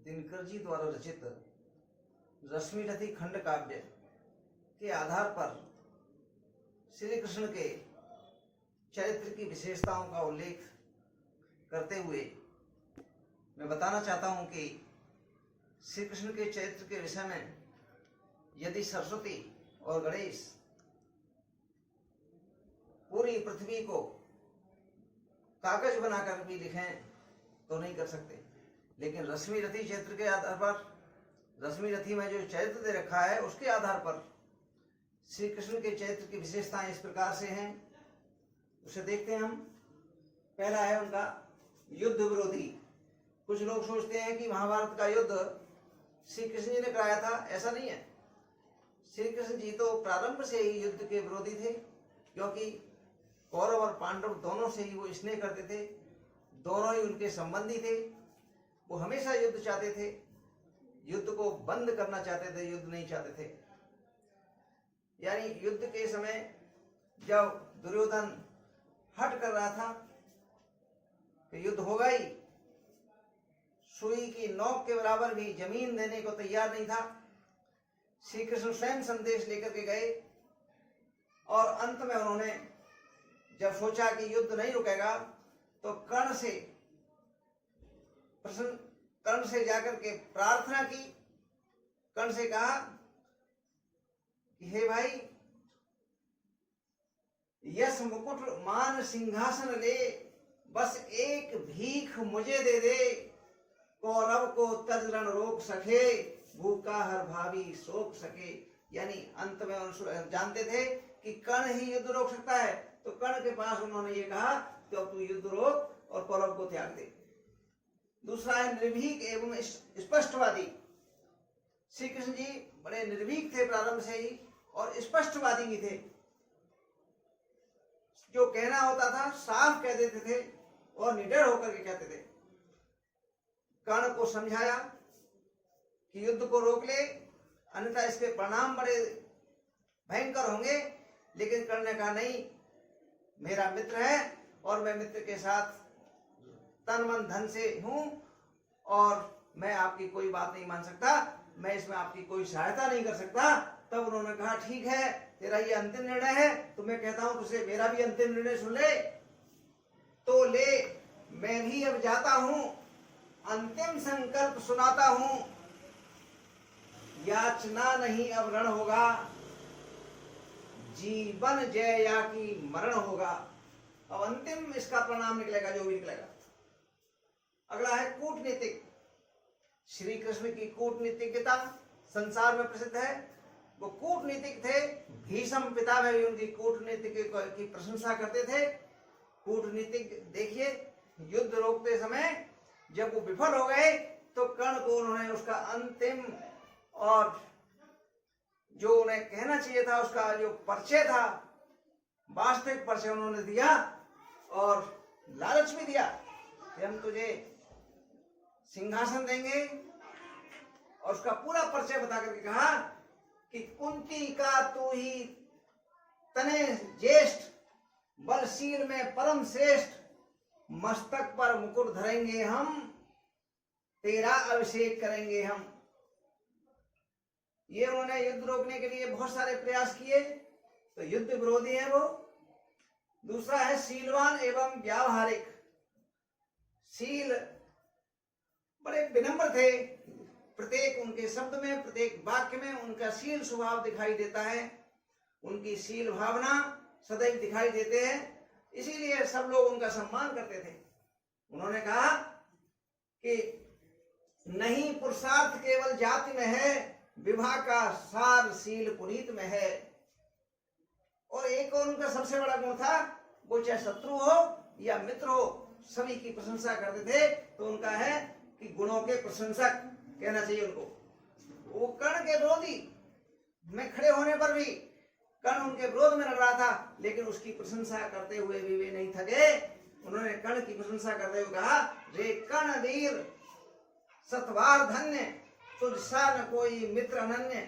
दिनकर जी द्वारा रचित रश्मिरथी खंड काव्य के आधार पर श्री कृष्ण के चरित्र की विशेषताओं का उल्लेख करते हुए मैं बताना चाहता हूं कि श्री कृष्ण के चरित्र के विषय में यदि सरस्वती और गणेश पूरी पृथ्वी को कागज बनाकर भी लिखें तो नहीं कर सकते, लेकिन रश्मिरथी चरित्र के आधार पर, रश्मिरथी में जो चरित्र दे रखा है उसके आधार पर श्री कृष्ण के चरित्र की विशेषताएं इस प्रकार से हैं, उसे देखते हैं हम। पहला है उनका युद्ध विरोधी। कुछ लोग सोचते हैं कि महाभारत का युद्ध श्री कृष्ण जी ने कराया था, ऐसा नहीं है। श्री कृष्ण जी तो प्रारंभ से ही युद्ध के विरोधी थे, क्योंकि कौरव और पांडव दोनों से ही वो स्नेह करते थे, दोनों ही उनके संबंधी थे। वो हमेशा युद्ध चाहते थे, युद्ध को बंद करना चाहते थे, युद्ध नहीं चाहते थे। यानी युद्ध के समय जब दुर्योधन हट कर रहा था कि युद्ध होगा ही, सुई की नोक के बराबर भी जमीन देने को तैयार नहीं था, श्री कृष्ण स्वयं संदेश लेकर के गए और अंत में उन्होंने जब सोचा कि युद्ध नहीं रुकेगा तो कर्ण से जाकर के प्रार्थना की। कर्ण से कहा कि हे भाई, यश मुकुट मान सिंहासन ले, बस एक भीख मुझे दे दे, कौरव को तज रण रोक सके, भूखा हर भावी सोख सके। यानी अंत में जानते थे कि कर्ण ही युद्ध रोक सकता है, तो कर्ण के पास उन्होंने ये कहा कि अब तू युद्ध रोक और कौरव को त्याग दे। दूसरा है निर्भीक एवं स्पष्टवादी। श्री कृष्ण जी बड़े निर्भीक थे प्रारंभ से ही और स्पष्टवादी भी थे, जो कहना होता था साफ कह देते थे और निडर होकर के कहते थे। कर्ण को समझाया कि युद्ध को रोक ले, अन्यथा इसके परिणाम बड़े भयंकर होंगे, लेकिन कर्ण ने कहा नहीं, मेरा मित्र है और मैं मित्र के साथ तन मन धन से हूं और मैं आपकी कोई बात नहीं मान सकता, मैं इसमें आपकी कोई सहायता नहीं कर सकता। तब उन्होंने कहा ठीक है, तेरा ये अंतिम निर्णय है, तो मैं कहता हूं तुझे मेरा भी अंतिम निर्णय सुन ले। तो ले, मैं भी अब जाता हूं, अंतिम संकल्प सुनाता हूं, याचना नहीं अब रण होगा, जीवन जय या की मरण होगा। अब अंतिम इसका परिणाम निकलेगा, जो भी निकलेगा। अगला है कूटनीतिक। श्री कृष्ण की कूटनीतिकता संसार में प्रसिद्ध है। वो कूटनीतिक थे, भीष्म पिता में भी उनकी कूटनीति की प्रशंसा करते थे। कूटनीतिक देखिए, युद्ध रोकते समय जब वो विफल हो गए तो कर्ण को उन्होंने उसका अंतिम और जो उन्हें कहना चाहिए था उसका जो परिचय था, वास्तविक परिचय उन्होंने दिया और लालच भी दिया कि हम तुझे सिंहासन देंगे, और उसका पूरा परिचय बता करके कहा कि कुंती का तू ही तने ज्येष्ठ, बलशील में परम श्रेष्ठ, मस्तक पर मुकुट धरेंगे हम, तेरा अभिषेक करेंगे हम। ये उन्होंने युद्ध रोकने के लिए बहुत सारे प्रयास किए, तो युद्ध विरोधी है वो। दूसरा है शीलवान एवं व्यावहारिक। शील बड़े विनम्र थे, प्रत्येक उनके शब्द में, प्रत्येक वाक्य में उनका शील स्वभाव दिखाई देता है, उनकी शील भावना सदैव दिखाई देते हैं, इसीलिए सब लोग उनका सम्मान करते थे। उन्होंने कहा कि नहीं पुरुषार्थ केवल जाति में है, विवाह का सार शील पुनीत में है। और एक और उनका सबसे बड़ा गुण था, वो चाहे शत्रु हो या मित्र हो, सभी की प्रशंसा करते थे। तो उनका है कि गुणों के प्रशंसक कहना चाहिए उनको। वो कर्ण के विरोधी में खड़े होने पर भी कर्ण उनके विरोध में लड़ रहा था, लेकिन उसकी प्रशंसा करते हुए भी वे नहीं थके। उन्होंने कर्ण की प्रशंसा करते हुए कहा, रे कर्ण वीर सतवार धन्य, तुझसा न कोई मित्र अनन्य।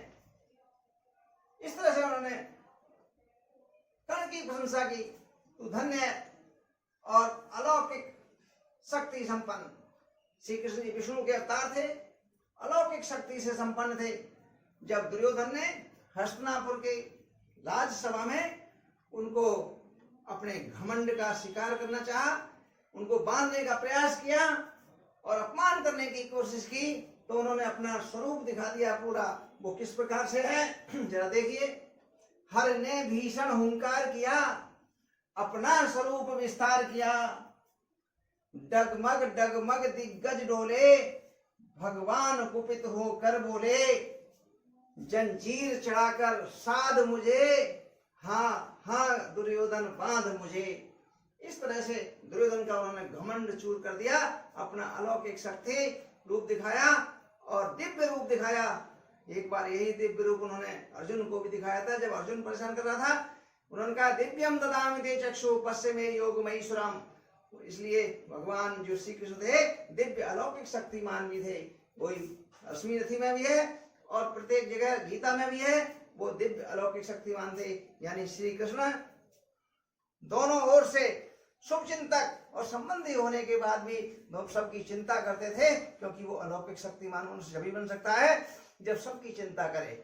इस तरह से उन्होंने कर्ण की प्रशंसा की, तू धन्य और अलौकिक शक्ति संपन्न। श्री कृष्ण जी विष्णु के अवतार थे, अलौकिक शक्ति से संपन्न थे। जब दुर्योधन ने हस्तिनापुर के राजसभा में उनको अपने घमंड का शिकार करना चाहा, उनको बांधने का प्रयास किया और अपमान करने की कोशिश की, तो उन्होंने अपना स्वरूप दिखा दिया पूरा। वो किस प्रकार से है जरा देखिए। हर ने भीषण हुंकार किया, अपना स्वरूप विस्तार किया, डगमग डगमग दिग्गज डोले, भगवान कुपित होकर बोले, जंजीर चढ़ाकर साध मुझे, हाँ हाँ दुर्योधन बांध मुझे। इस तरह से दुर्योधन का उन्होंने घमंड चूर कर दिया, अपना अलौकिक शक्ति रूप दिखाया और दिव्य रूप दिखाया। एक बार यही दिव्य रूप उन्होंने अर्जुन को भी दिखाया था, जब अर्जुन परेशान कर रहा था। उन्होंने कहा दिव्यम ददामि ते चक्षु पश्चिमे योगमयीश्वरम। इसलिए भगवान जो श्री कृष्ण थे दिव्य अलौकिक शक्तिमान भी थे। वही अश्विनी रथी में भी है और प्रत्येक जगह गीता में भी है, वो दिव्य अलौकिक शक्तिमान थे। यानी श्री कृष्ण दोनों ओर से शुभ चिंतक और संबंधी होने के बाद भी सबकी चिंता करते थे, क्योंकि वो अलौकिक शक्तिमान मनुष्य जब भी बन सकता है जब सबकी चिंता करे।